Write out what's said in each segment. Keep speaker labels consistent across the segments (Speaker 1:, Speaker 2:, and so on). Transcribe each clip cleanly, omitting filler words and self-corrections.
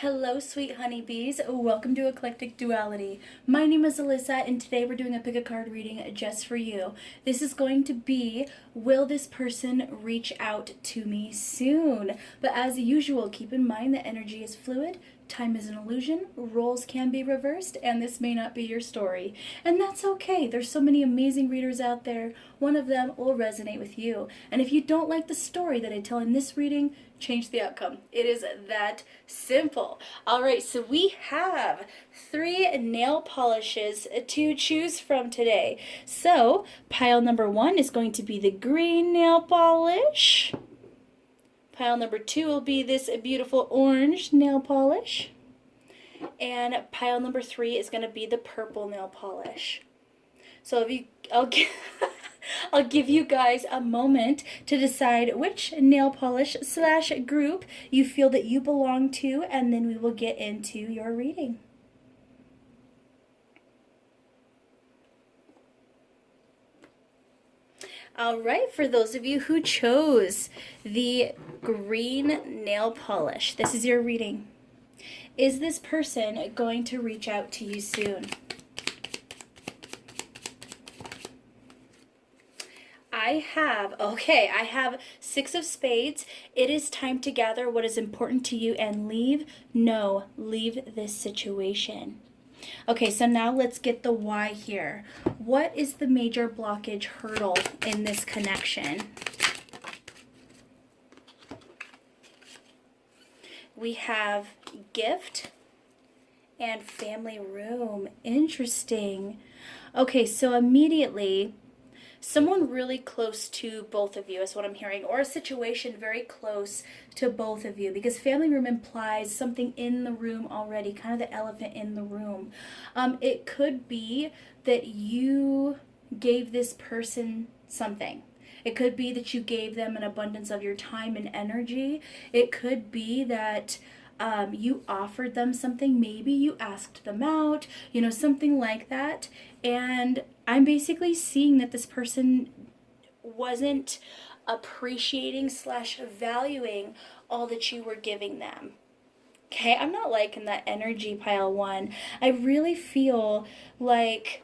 Speaker 1: Hello, sweet honeybees. Welcome to Eclectic Duality. My name is Alyssa, and today we're doing a pick a card reading just for you. This is going to be, will this person reach out to me soon? But as usual, keep in mind that energy is fluid, time is an illusion, roles can be reversed, and this may not be your story. And that's okay. There's so many amazing readers out there. One of them will resonate with you. And if you don't like the story that I tell in this reading, change the outcome. It is that simple. All right, so we have 3 nail polishes to choose from today. So pile number 1 is going to be the green nail polish. Pile number 2 will be this beautiful orange nail polish. And pile number 3 is going to be the purple nail polish. So I'll give you guys a moment to decide which nail polish / group you feel that you belong to, and then we will get into your reading. All right, for those of you who chose the green nail polish, this is your reading. Is this person going to reach out to you soon? I have 6 of spades. It is time to gather what is important to you and leave this situation. Okay, so now let's get the why here. What is the major blockage hurdle in this connection? We have gift and family room. Interesting. Okay, so immediately someone really close to both of you is what I'm hearing, or a situation very close to both of you, because family room implies something in the room already, kind of the elephant in the room. It could be that you gave this person something. It could be that you gave them an abundance of your time and energy. It could be that you offered them something. Maybe you asked them out, something like that. And I'm basically seeing that this person wasn't appreciating / valuing all that you were giving them. Okay, I'm not liking that energy, pile 1. I really feel like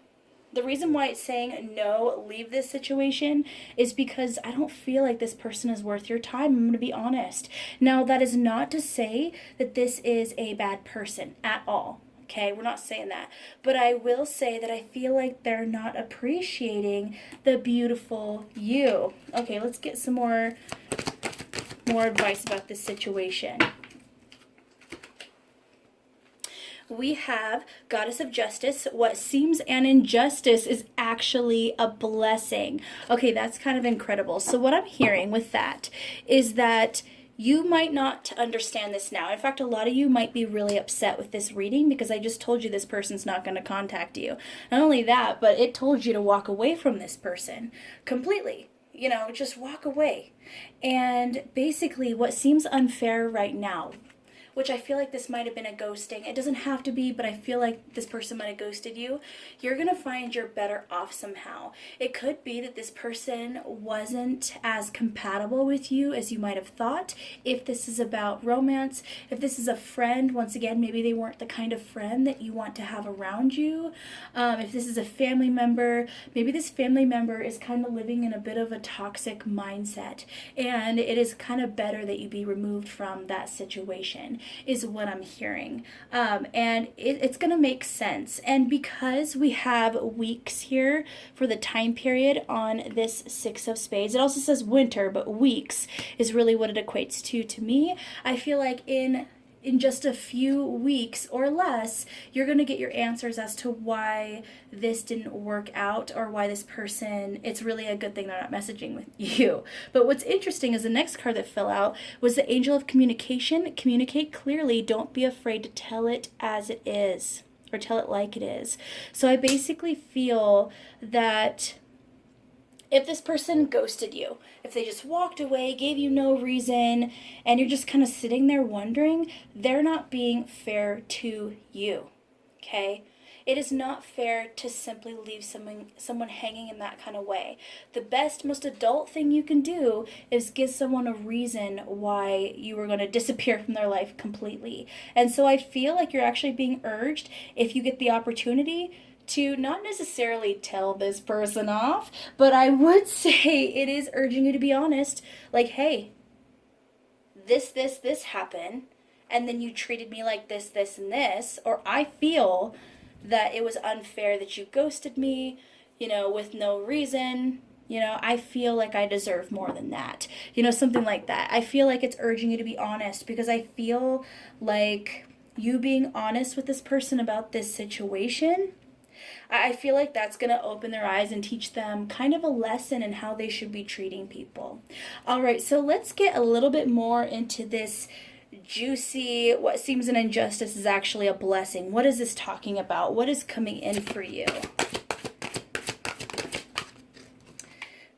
Speaker 1: the reason why it's saying no, leave this situation, is because I don't feel like this person is worth your time. I'm going to be honest. Now, that is not to say that this is a bad person at all. Okay, we're not saying that. But I will say that I feel like they're not appreciating the beautiful you. Okay, let's get some more advice about this situation. We have Goddess of Justice. What seems an injustice is actually a blessing. Okay, that's kind of incredible. So what I'm hearing with that is that you might not understand this now. In fact, a lot of you might be really upset with this reading because I just told you this person's not going to contact you. Not only that, but it told you to walk away from this person completely. Just walk away. And basically what seems unfair right now, which I feel like this might have been a ghosting. It doesn't have to be, but I feel like this person might have ghosted you. You're going to find you're better off somehow. It could be that this person wasn't as compatible with you as you might have thought. If this is about romance, if this is a friend, once again, maybe they weren't the kind of friend that you want to have around you. If this is a family member, maybe this family member is kind of living in a bit of a toxic mindset. And it is kind of better that you be removed from that situation, is what I'm hearing. And it's going to make sense. And because we have weeks here for the time period on this 6 of spades, it also says winter, but weeks is really what it equates to me. I feel like in just a few weeks or less, you're going to get your answers as to why this didn't work out, or why this person, it's really a good thing they're not messaging with you. But what's interesting is the next card that fell out was the Angel of Communication. Communicate clearly. Don't be afraid to tell it as it is, or tell it like it is. So I basically feel that if this person ghosted you, if they just walked away, gave you no reason, and you're just kind of sitting there wondering, they're not being fair to you, okay? It is not fair to simply leave someone hanging in that kind of way. The best, most adult thing you can do is give someone a reason why you were going to disappear from their life completely. And so I feel like you're actually being urged, if you get the opportunity, to not necessarily tell this person off, but I would say it is urging you to be honest. Like, hey, this happened, and then you treated me like this, and this, or I feel that it was unfair that you ghosted me, with no reason. I feel like I deserve more than that. Something like that. I feel like it's urging you to be honest, because I feel like you being honest with this person about this situation, I feel like that's going to open their eyes and teach them kind of a lesson in how they should be treating people. All right, so let's get a little bit more into this juicy, what seems an injustice is actually a blessing. What is this talking about? What is coming in for you?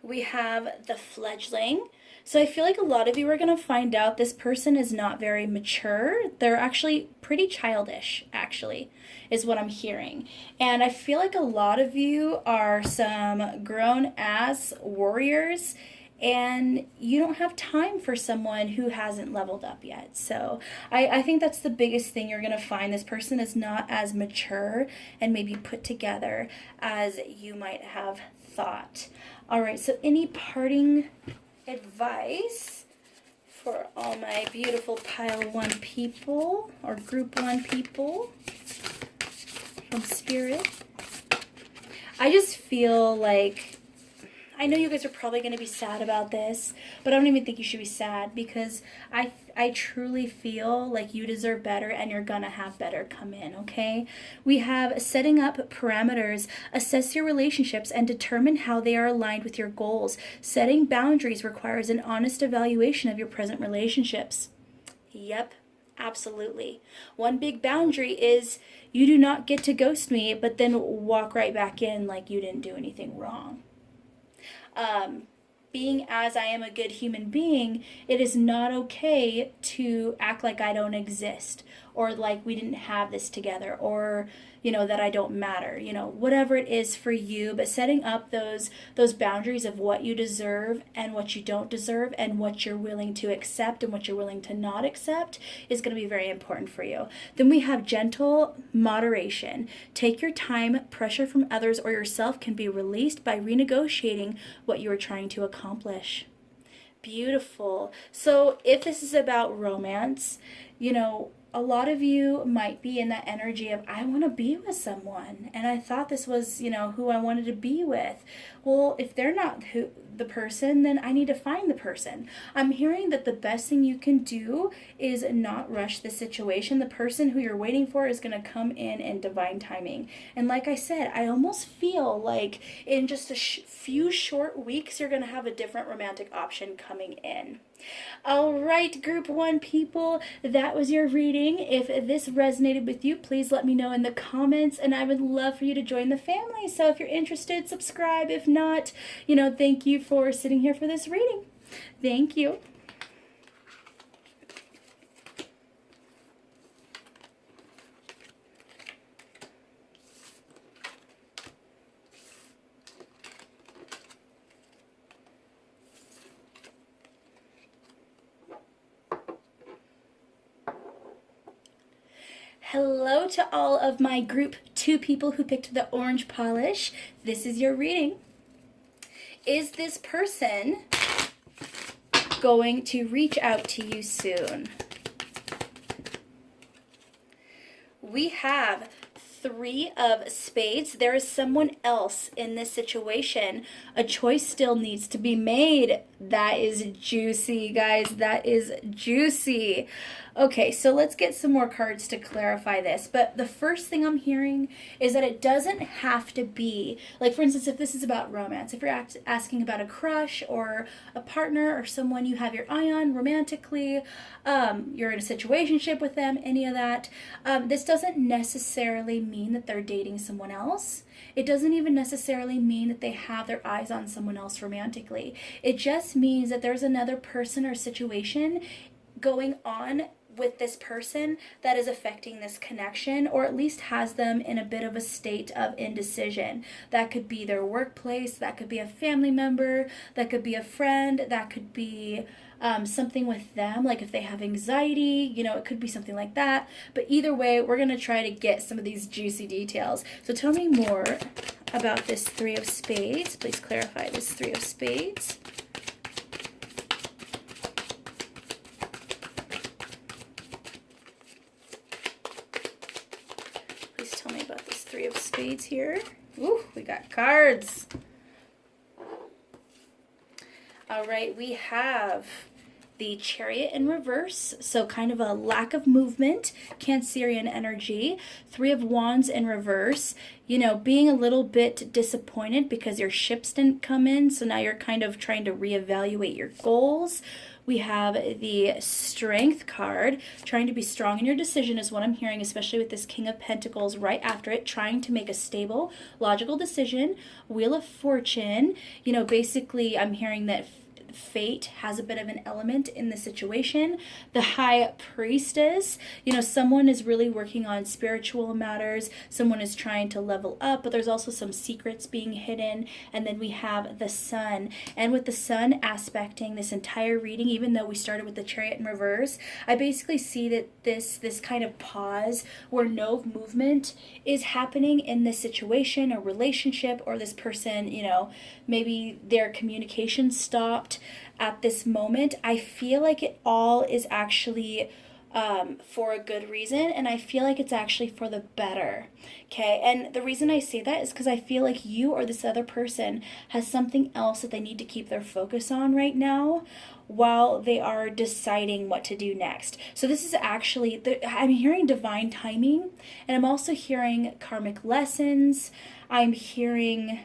Speaker 1: We have the fledgling. So I feel like a lot of you are going to find out this person is not very mature. They're actually pretty childish, actually, is what I'm hearing. And I feel like a lot of you are some grown-ass warriors, and you don't have time for someone who hasn't leveled up yet. So I think that's the biggest thing you're going to find. This person is not as mature and maybe put together as you might have thought. All right, so any parting advice for all my beautiful pile 1 people or group 1 people from Spirit? I just feel like, I know you guys are probably going to be sad about this, but I don't even think you should be sad, because I truly feel like you deserve better, and you're going to have better come in, okay? We have setting up parameters, assess your relationships, and determine how they are aligned with your goals. Setting boundaries requires an honest evaluation of your present relationships. Yep, absolutely. One big boundary is you do not get to ghost me, but then walk right back in like you didn't do anything wrong. Being as I am a good human being, it is not okay to act like I don't exist, or like we didn't have this together, or that I don't matter, whatever it is for you. But setting up those boundaries of what you deserve and what you don't deserve, and what you're willing to accept and what you're willing to not accept, is going to be very important for you. Then we have gentle moderation. Take your time. Pressure from others or yourself can be released by renegotiating what you are trying to accomplish. Beautiful. So if this is about romance, a lot of you might be in that energy of, I want to be with someone, and I thought this was, who I wanted to be with. Well, if they're not the person, then I need to find the person. I'm hearing that the best thing you can do is not rush the situation. The person who you're waiting for is going to come in divine timing. And like I said, I almost feel like in just a few short weeks, you're going to have a different romantic option coming in. All right, group 1 people, that was your reading. If this resonated with you, please let me know in the comments, and I would love for you to join the family. So if you're interested, subscribe. If not, thank you for sitting here for this reading. Thank you. Hello to all of my group 2 people who picked the orange polish. This is your reading. Is this person going to reach out to you soon? We have 3 of spades. There is someone else in this situation. A choice still needs to be made. That is juicy, guys. That is juicy. Okay, so let's get some more cards to clarify this. But the first thing I'm hearing is that it doesn't have to be, like, for instance, if this is about romance, if you're asking about a crush or a partner or someone you have your eye on romantically, you're in a situationship with them, any of that, this doesn't necessarily mean that they're dating someone else. It doesn't even necessarily mean that they have their eyes on someone else romantically. It just means that there's another person or situation going on with this person that is affecting this connection, or at least has them in a bit of a state of indecision. That could be their workplace, that could be a family member, that could be a friend, that could be something with them, like if they have anxiety, it could be something like that. But either way, we're going to try to get some of these juicy details. So tell me more about this Three of Spades. Please clarify this Three of Spades. Please tell me about this Three of Spades here. Ooh, we got cards. All right, we have the Chariot in reverse, so kind of a lack of movement, Cancerian energy. Three of Wands in reverse, being a little bit disappointed because your ships didn't come in, so now you're kind of trying to reevaluate your goals. We have the Strength card, trying to be strong in your decision is what I'm hearing, especially with this King of Pentacles right after it, trying to make a stable, logical decision. Wheel of Fortune, basically I'm hearing that fate has a bit of an element in the situation. The High Priestess, someone is really working on spiritual matters, someone is trying to level up, but there's also some secrets being hidden. And then we have the Sun, and with the Sun aspecting this entire reading, even though we started with the Chariot in reverse, I basically see that this kind of pause where no movement is happening in this situation or relationship, or this person, maybe their communication stopped at this moment. I feel like it all is actually for a good reason, and I feel like it's actually for the better. Okay, and the reason I say that is because I feel like you or this other person has something else that they need to keep their focus on right now while they are deciding what to do next. So this is actually, I'm hearing divine timing, and I'm also hearing karmic lessons. I'm hearing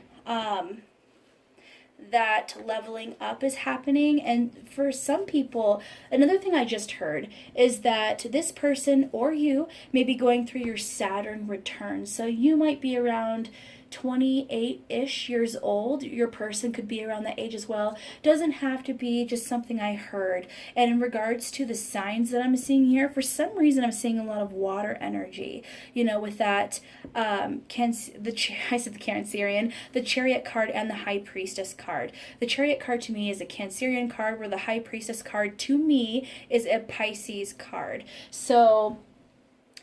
Speaker 1: that leveling up is happening. And for some people, another thing I just heard is that this person or you may be going through your Saturn return. So you might be around 28-ish years old. Your person could be around that age as well. Doesn't have to be, just something I heard. And in regards to the signs that I'm seeing here, for some reason I'm seeing a lot of water energy. With that, I said the Cancerian, the Chariot card, and the High Priestess card. The Chariot card to me is a Cancerian card, where the High Priestess card to me is a Pisces card. So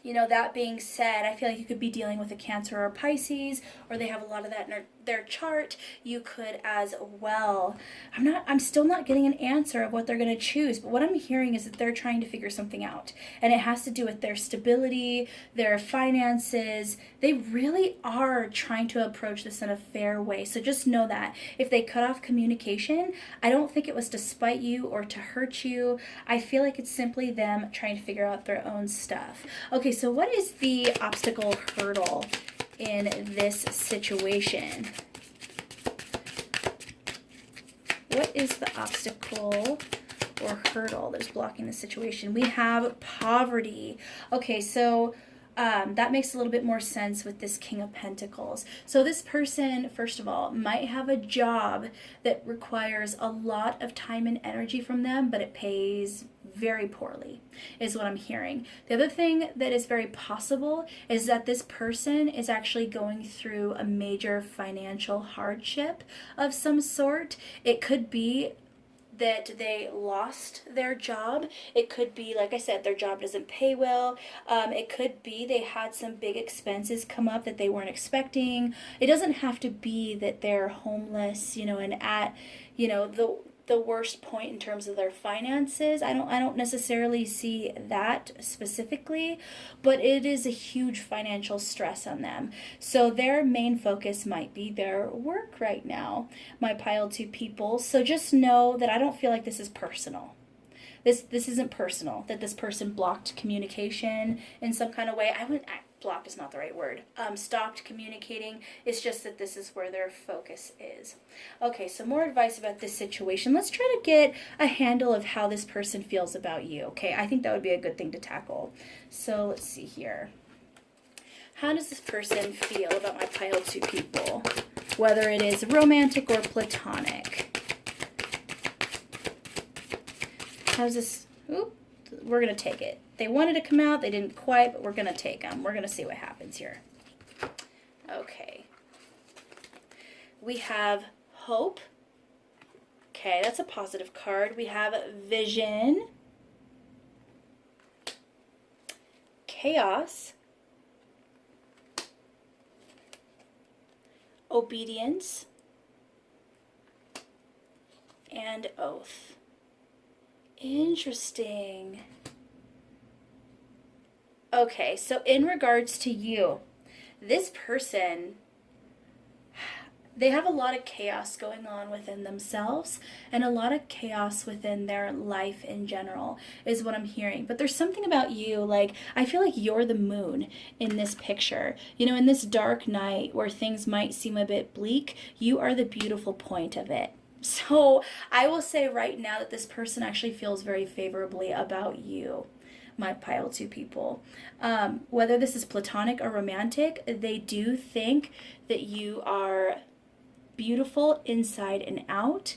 Speaker 1: that being said, I feel like you could be dealing with a Cancer or a Pisces, or they have a lot of that in their chart. You could as well. I'm still not getting an answer of what they're going to choose, but what I'm hearing is that they're trying to figure something out, and it has to do with their stability, their finances. They really are trying to approach this in a fair way. So just know that if they cut off communication, I don't think it was to spite you or to hurt you. I feel like it's simply them trying to figure out their own stuff. Okay, so what is the obstacle hurdle in this situation? What is the obstacle or hurdle that's blocking the situation? We have poverty. Okay, so that makes a little bit more sense with this King of Pentacles. So this person, first of all, might have a job that requires a lot of time and energy from them, but it pays very poorly, is what I'm hearing. The other thing that is very possible is that this person is actually going through a major financial hardship of some sort. It could be that they lost their job. It could be, like I said, their job doesn't pay well. It could be they had some big expenses come up that they weren't expecting. It doesn't have to be that they're homeless, and at, the worst point in terms of their finances. I don't necessarily see that specifically, but it is a huge financial stress on them. So their main focus might be their work right now, my pile 2 people. So just know that I don't feel like this is personal. This isn't personal, that this person blocked communication in some kind of way. Blocked is not the right word. Stopped communicating. It's just that this is where their focus is. Okay, so more advice about this situation. Let's try to get a handle of how this person feels about you. Okay, I think that would be a good thing to tackle. So let's see here. How does this person feel about my pile 2 people? Whether it is romantic or platonic. How's this? Oop, we're going to take it. They wanted to come out. They didn't quite, but we're going to take them. We're going to see what happens here. Okay. We have hope. Okay, that's a positive card. We have vision. Chaos. Obedience. And oath. Interesting. Okay, so in regards to you, this person, they have a lot of chaos going on within themselves and a lot of chaos within their life in general is what I'm hearing. But there's something about you, like, I feel like you're the moon in this picture. You know, in this dark night where things might seem a bit bleak, you are the beautiful point of it. So I will say right now that this person actually feels very favorably about you, my pile 2 people. Whether this is platonic or romantic, they do think that you are beautiful inside and out,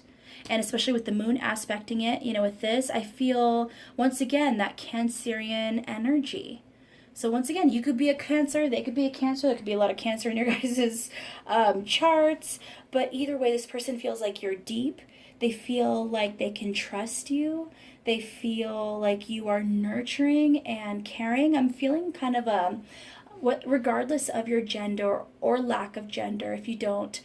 Speaker 1: and especially with the moon aspecting it, you know, with this, I feel once again that Cancerian energy. So once again, you could be a Cancer, they could be a Cancer, there could be a lot of Cancer in your guys' charts, but either way, this person feels like you're deep. They feel like they can trust you. They feel like you are nurturing and caring. I'm feeling kind of regardless of your gender or lack of gender, if you don't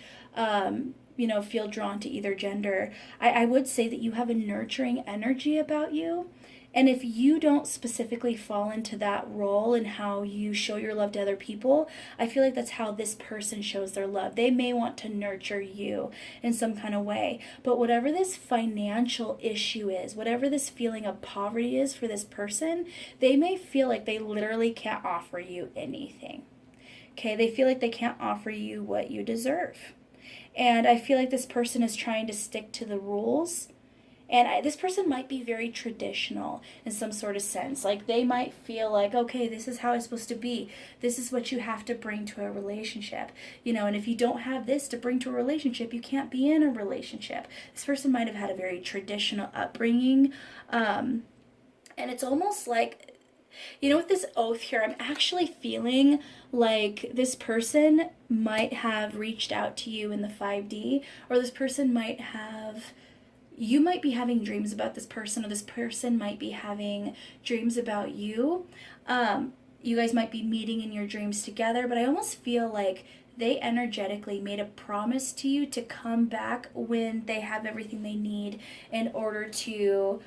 Speaker 1: feel drawn to either gender, I would say that you have a nurturing energy about you. And if you don't specifically fall into that role and how you show your love to other people, I feel like that's how this person shows their love. They may want to nurture you in some kind of way. But whatever this financial issue is, whatever this feeling of poverty is for this person, they may feel like they literally can't offer you anything. Okay, they feel like they can't offer you what you deserve. And I feel like this person is trying to stick to the rules. And this person might be very traditional in some sort of sense. Like they might feel like, okay, this is how it's supposed to be. This is what you have to bring to a relationship. You know, and if you don't have this to bring to a relationship, you can't be in a relationship. This person might have had a very traditional upbringing. And it's almost like, you know, with this oath here, I'm actually feeling like this person might have reached out to you in the 5D, or this person might have... You might be having dreams about this person, or this person might be having dreams about you. You guys might be meeting in your dreams together, but I almost feel like they energetically made a promise to you to come back when they have everything they need in order to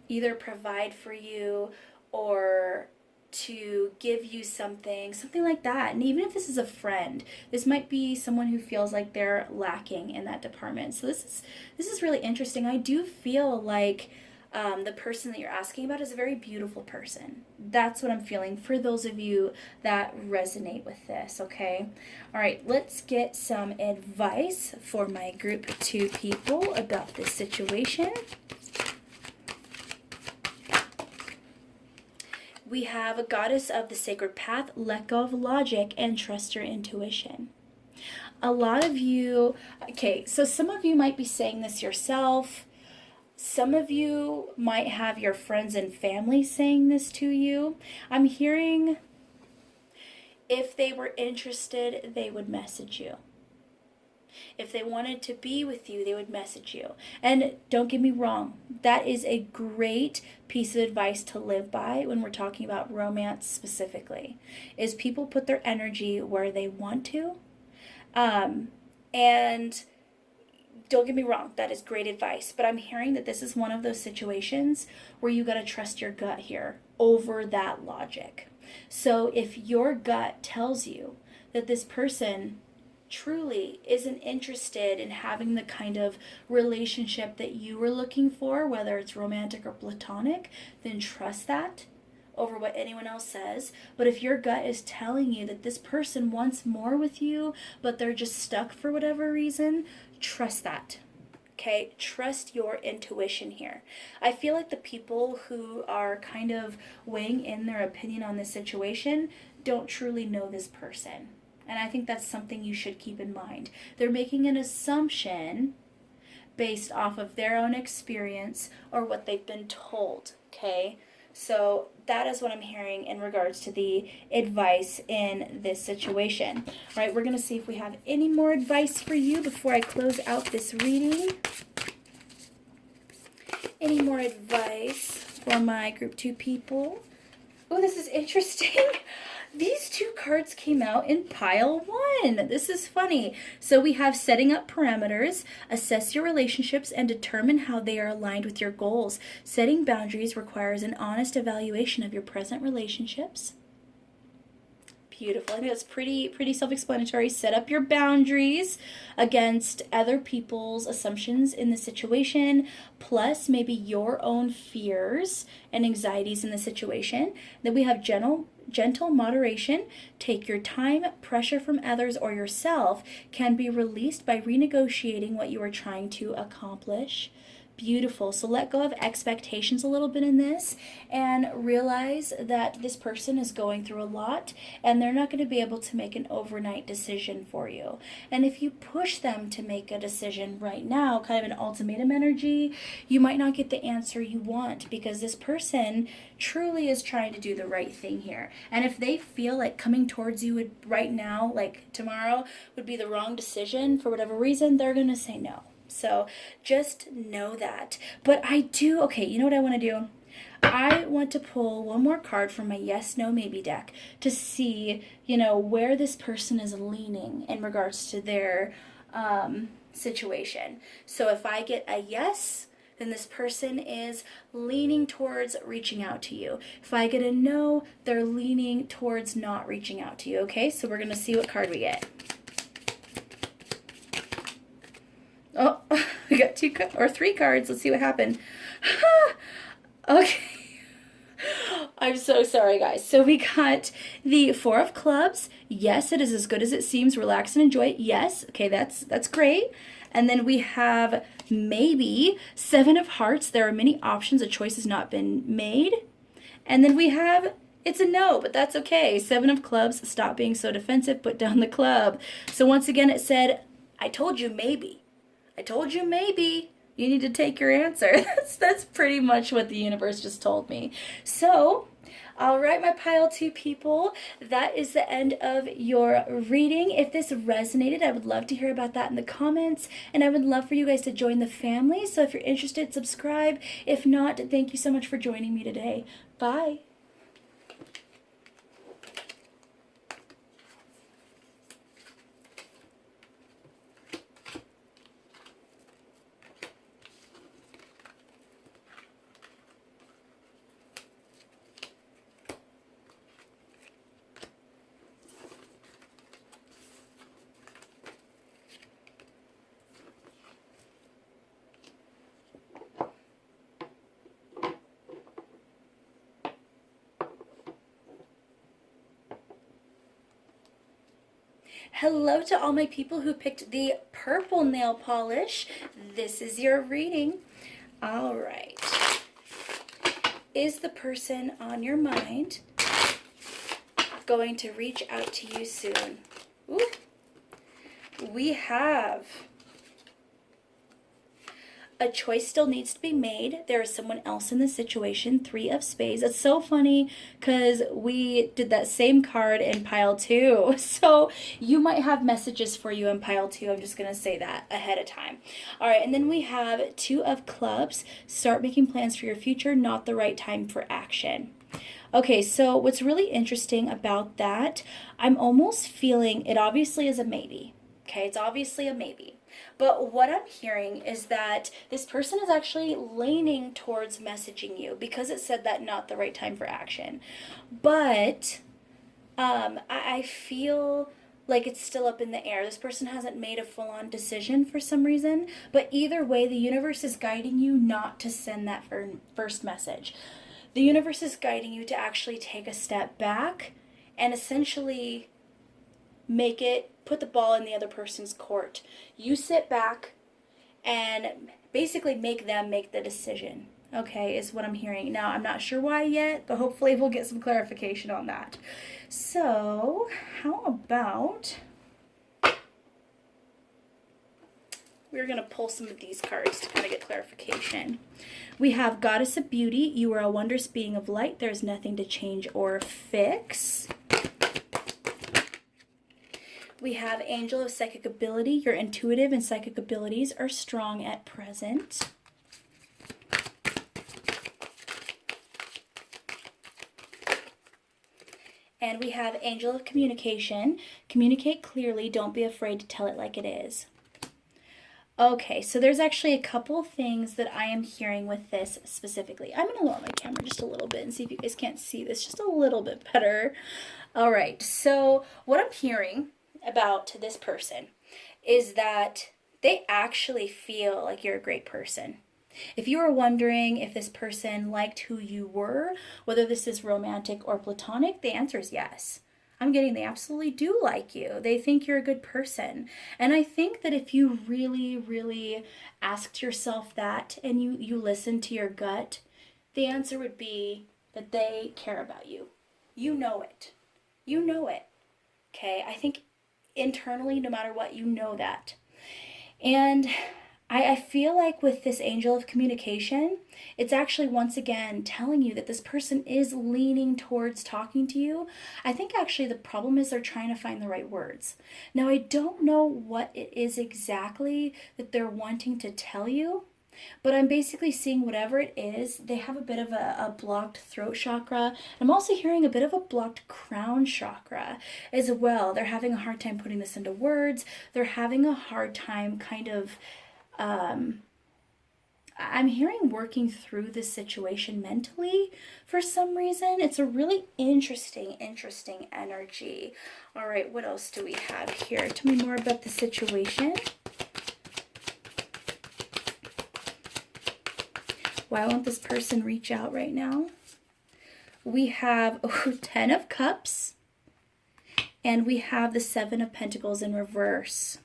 Speaker 1: either provide for you or to give you something like that. And even if this is a friend, this might be someone who feels like they're lacking in that department. So this is really interesting. I do feel like the person that you're asking about is a very beautiful person. That's what I'm feeling for those of you that resonate with this, okay? All right, let's get some advice for my group 2 people about this situation. We have a goddess of the sacred path, let go of logic and trust your intuition. A lot of you, okay, so some of you might be saying this yourself. Some of you might have your friends and family saying this to you. I'm hearing if they were interested, they would message you. If they wanted to be with you, they would message you. And don't get me wrong, that is a great piece of advice to live by when we're talking about romance specifically, is people put their energy where they want to. And don't get me wrong, that is great advice. But I'm hearing that this is one of those situations where you got to trust your gut here over that logic. So if your gut tells you that this person truly isn't interested in having the kind of relationship that you were looking for, whether it's romantic or platonic, then trust that over what anyone else says. But if your gut is telling you that this person wants more with you, but they're just stuck for whatever reason, trust that. Okay, trust your intuition here. I feel like the people who are kind of weighing in their opinion on this situation don't truly know this person. And I think that's something you should keep in mind. They're making an assumption based off of their own experience or what they've been told. okay? So that is what I'm hearing in regards to the advice in this situation. All right, we're going to see if we have any more advice for you before I close out this reading. Any more advice for my group 2 people? Oh, this is interesting. These 2 cards came out in pile 1. This is funny. So we have setting up parameters, assess your relationships, and determine how they are aligned with your goals. Setting boundaries requires an honest evaluation of your present relationships. Beautiful. I think that's pretty self-explanatory. Set up your boundaries against other people's assumptions in the situation, plus maybe your own fears and anxieties in the situation. Then we have gentle moderation. Take your time. Pressure from others or yourself can be released by renegotiating what you are trying to accomplish. Beautiful. So let go of expectations a little bit in this and realize that this person is going through a lot and they're not going to be able to make an overnight decision for you. And if you push them to make a decision right now, kind of an ultimatum energy, you might not get the answer you want because this person truly is trying to do the right thing here. And if they feel like coming towards you would right now, like tomorrow, would be the wrong decision for whatever reason, they're going to say no. So just know that. But okay, you know what I want to do? I want to pull one more card from my yes, no, maybe deck to see, where this person is leaning in regards to their situation. So if I get a yes, then this person is leaning towards reaching out to you. If I get a no, they're leaning towards not reaching out to you. Okay, so we're going to see what card we get. Oh, we got 3 cards. Let's see what happened. Okay. I'm so sorry, guys. So we got the 4 of clubs. Yes, it is as good as it seems. Relax and enjoy it. Yes. Okay, that's great. And then we have maybe 7 of hearts. There are many options. A choice has not been made. And then we have it's a no, but that's okay. 7 of clubs. Stop being so defensive. Put down the club. So once again, it said, I told you maybe. I told you maybe. You need to take your answer. That's pretty much what the universe just told me. So, all right, my pile 2 people, that is the end of your reading. If this resonated, I would love to hear about that in the comments, and I would love for you guys to join the family. So if you're interested, subscribe. If not, thank you so much for joining me today. Bye. Hello to all my people who picked the purple nail polish. This is your reading. All right. Is the person on your mind going to reach out to you soon? Ooh. We have a choice still needs to be made. There is someone else in the situation. 3 of spades. It's so funny because we did that same card in pile 2. So you might have messages for you in pile 2. I'm just going to say that ahead of time. All right. And then we have 2 of clubs. Start making plans for your future. Not the right time for action. Okay, so what's really interesting about that, I'm almost feeling it obviously is a maybe. Okay, it's obviously a maybe. But what I'm hearing is that this person is actually leaning towards messaging you because it said that not the right time for action. But I feel like it's still up in the air. This person hasn't made a full-on decision for some reason. But either way, the universe is guiding you not to send that first message. The universe is guiding you to actually take a step back and essentially put the ball in the other person's court. You sit back and basically make them make the decision, okay, is what I'm hearing. Now, I'm not sure why yet, but hopefully we'll get some clarification on that. So, how about We're going to pull some of these cards to kind of get clarification. We have Goddess of Beauty. You are a wondrous being of light. There's nothing to change or fix. We have Angel of Psychic Ability. Your intuitive and psychic abilities are strong at present. And we have Angel of Communication. Communicate clearly. Don't be afraid to tell it like it is. Okay, so there's actually a couple things that I am hearing with this specifically. I'm going to lower my camera just a little bit and see if you guys can't see this just a little bit better. All right, so what I'm hearing about this person is that they actually feel like you're a great person. If you are wondering if this person liked who you were, whether this is romantic or platonic, the answer is yes. I'm getting they absolutely do like you. They think you're a good person. And I think that if you really, really asked yourself that and you listen to your gut, the answer would be that they care about you. You know it. You know it. Okay? I think internally, no matter what, you know that. And I feel like with this Angel of Communication, it's actually once again telling you that this person is leaning towards talking to you. I think actually the problem is they're trying to find the right words. Now, I don't know what it is exactly that they're wanting to tell you, but I'm basically seeing whatever it is, they have a bit of a blocked throat chakra. I'm also hearing a bit of a blocked crown chakra as well. They're having a hard time putting this into words. They're having a hard time kind of I'm hearing working through this situation mentally for some reason. It's a really interesting energy. All right, what else do we have here? Tell me more about the situation. Why won't this person reach out right now? We have 10 of Cups, and we have the 7 of Pentacles in reverse.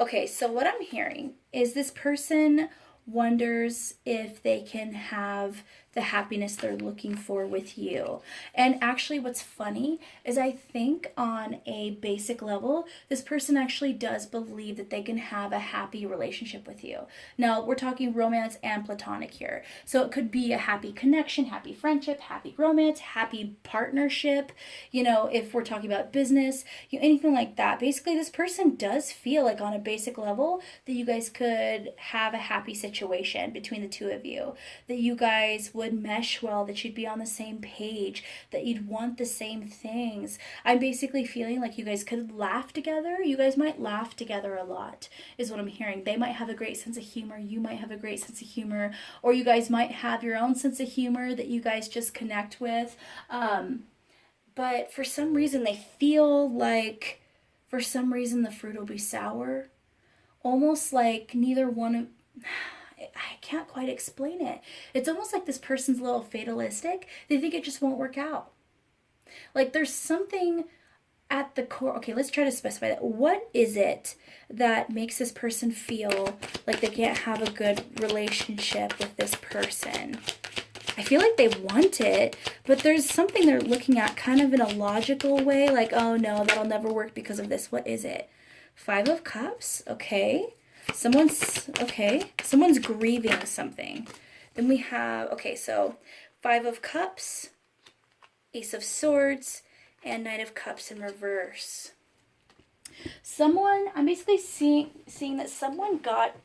Speaker 1: Okay, so what I'm hearing is this person wonders if they can have the happiness they're looking for with you. And actually what's funny is I think on a basic level, this person actually does believe that they can have a happy relationship with you. Now, we're talking romance and platonic here. So it could be a happy connection, happy friendship, happy romance, happy partnership. You know, if we're talking about business, anything like that. Basically, this person does feel like on a basic level that you guys could have a happy situation between the two of you, that you guys would mesh well, that you'd be on the same page, that you'd want the same things. I'm basically feeling like you guys could laugh together. You guys might laugh together a lot, is what I'm hearing. They might have a great sense of humor. You might have a great sense of humor. Or you guys might have your own sense of humor that you guys just connect with. But for some reason, they feel like, for some reason, the fruit will be sour. Almost like neither one of... I can't quite explain it. It's almost like this person's a little fatalistic. They think it just won't work out. Like there's something at the core. Okay, let's try to specify that. What is it that makes this person feel like they can't have a good relationship with this person? I feel like they want it, but there's something they're looking at kind of in a logical way. Like, oh no, that'll never work because of this. What is it? 5 of Cups. Okay. Someone's grieving something. Then we have, okay, so 5 of Cups, Ace of Swords, and Knight of Cups in reverse. I'm basically seeing that someone got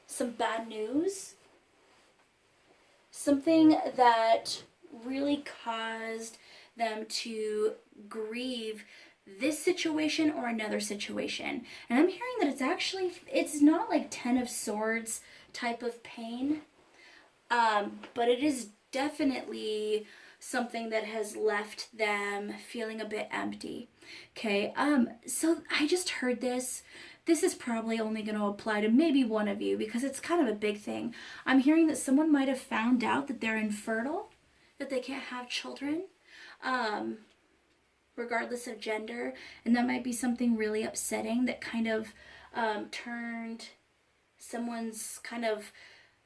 Speaker 1: some bad news. Something that really caused them to grieve this situation or another situation. And I'm hearing that it's not like 10 of Swords type of pain, but it is definitely something that has left them feeling a bit empty. Okay, so I just heard this. This is probably only going to apply to maybe one of you because it's kind of a big thing. I'm hearing that someone might have found out that they're infertile, that they can't have children. Regardless of gender, and that might be something really upsetting that kind of turned someone's kind of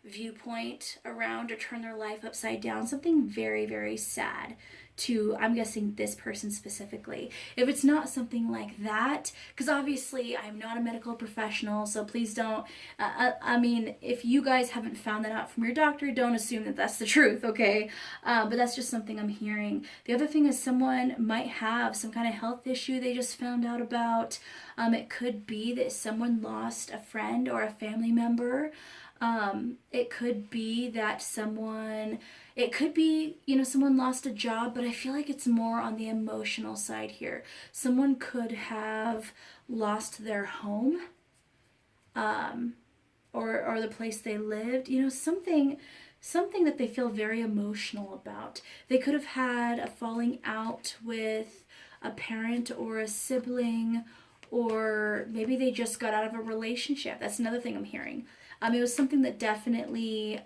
Speaker 1: viewpoint around or turn their life upside down. Something very, very sad to, I'm guessing, this person specifically. If it's not something like that, because obviously I'm not a medical professional, so please don't, I mean, if you guys haven't found that out from your doctor, don't assume that that's the truth, okay? But that's just something I'm hearing. The other thing is someone might have some kind of health issue they just found out about. It could be that someone lost a friend or a family member. It could be that someone lost a job, but I feel like it's more on the emotional side here. Someone could have lost their home, or the place they lived, something that they feel very emotional about. They could have had a falling out with a parent or a sibling, or maybe they just got out of a relationship. That's another thing I'm hearing. It was something that definitely,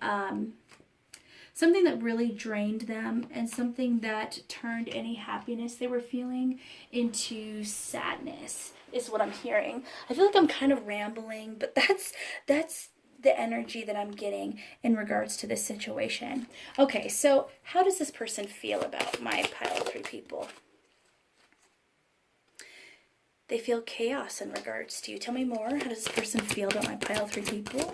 Speaker 1: something that really drained them, and something that turned any happiness they were feeling into sadness, is what I'm hearing. I feel like I'm kind of rambling, but that's the energy that I'm getting in regards to this situation. Okay, so how does this person feel about my pile 3 people? They feel chaos in regards to you. Tell me more. How does this person feel about my pile 3 people?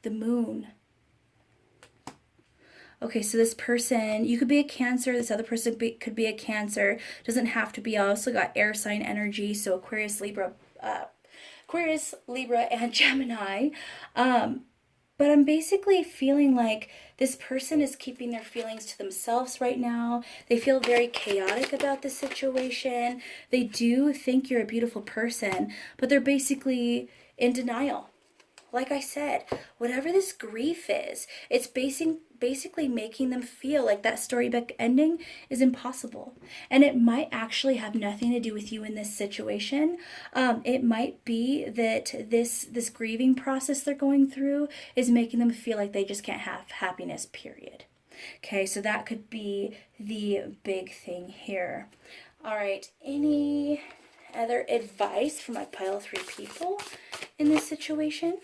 Speaker 1: The moon. Okay, so this person, you could be a Cancer. This other person could be a Cancer. Doesn't have to be. I also got air sign energy, so Aquarius, Libra, and Gemini. But I'm basically feeling like this person is keeping their feelings to themselves right now. They feel very chaotic about the situation. They do think you're a beautiful person, but they're basically in denial. Like I said, whatever this grief is, it's basically making them feel like that storybook ending is impossible. And it might actually have nothing to do with you in this situation. It might be that this grieving process they're going through is making them feel like they just can't have happiness, period. Okay, so that could be the big thing here. All right, any other advice for my pile 3 people in this situation?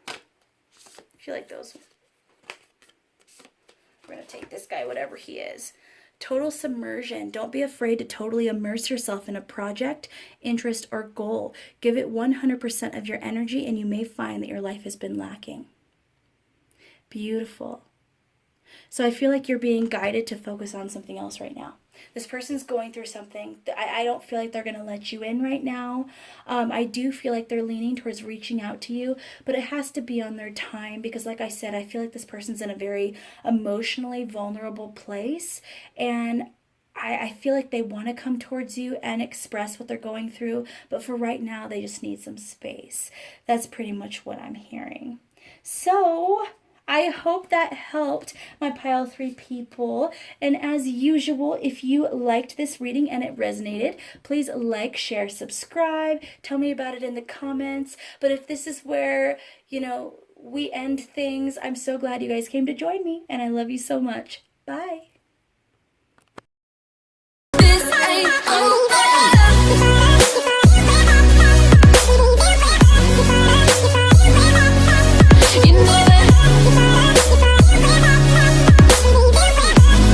Speaker 1: I feel like those. We're going to take this guy, whatever he is. Total submersion. Don't be afraid to totally immerse yourself in a project, interest, or goal. Give it 100% of your energy, and you may find that your life has been lacking. Beautiful. So I feel like you're being guided to focus on something else right now. This person's going through something. I don't feel like they're going to let you in right now. I do feel like they're leaning towards reaching out to you, but it has to be on their time, because like I said, I feel like this person's in a very emotionally vulnerable place, and I feel like they want to come towards you and express what they're going through, but for right now, they just need some space. That's pretty much what I'm hearing. So I hope that helped my pile 3 people. And as usual, if you liked this reading and it resonated, please like, share, subscribe. Tell me about it in the comments. But if this is where, we end things, I'm so glad you guys came to join me. And I love you so much. Bye. This ain't over.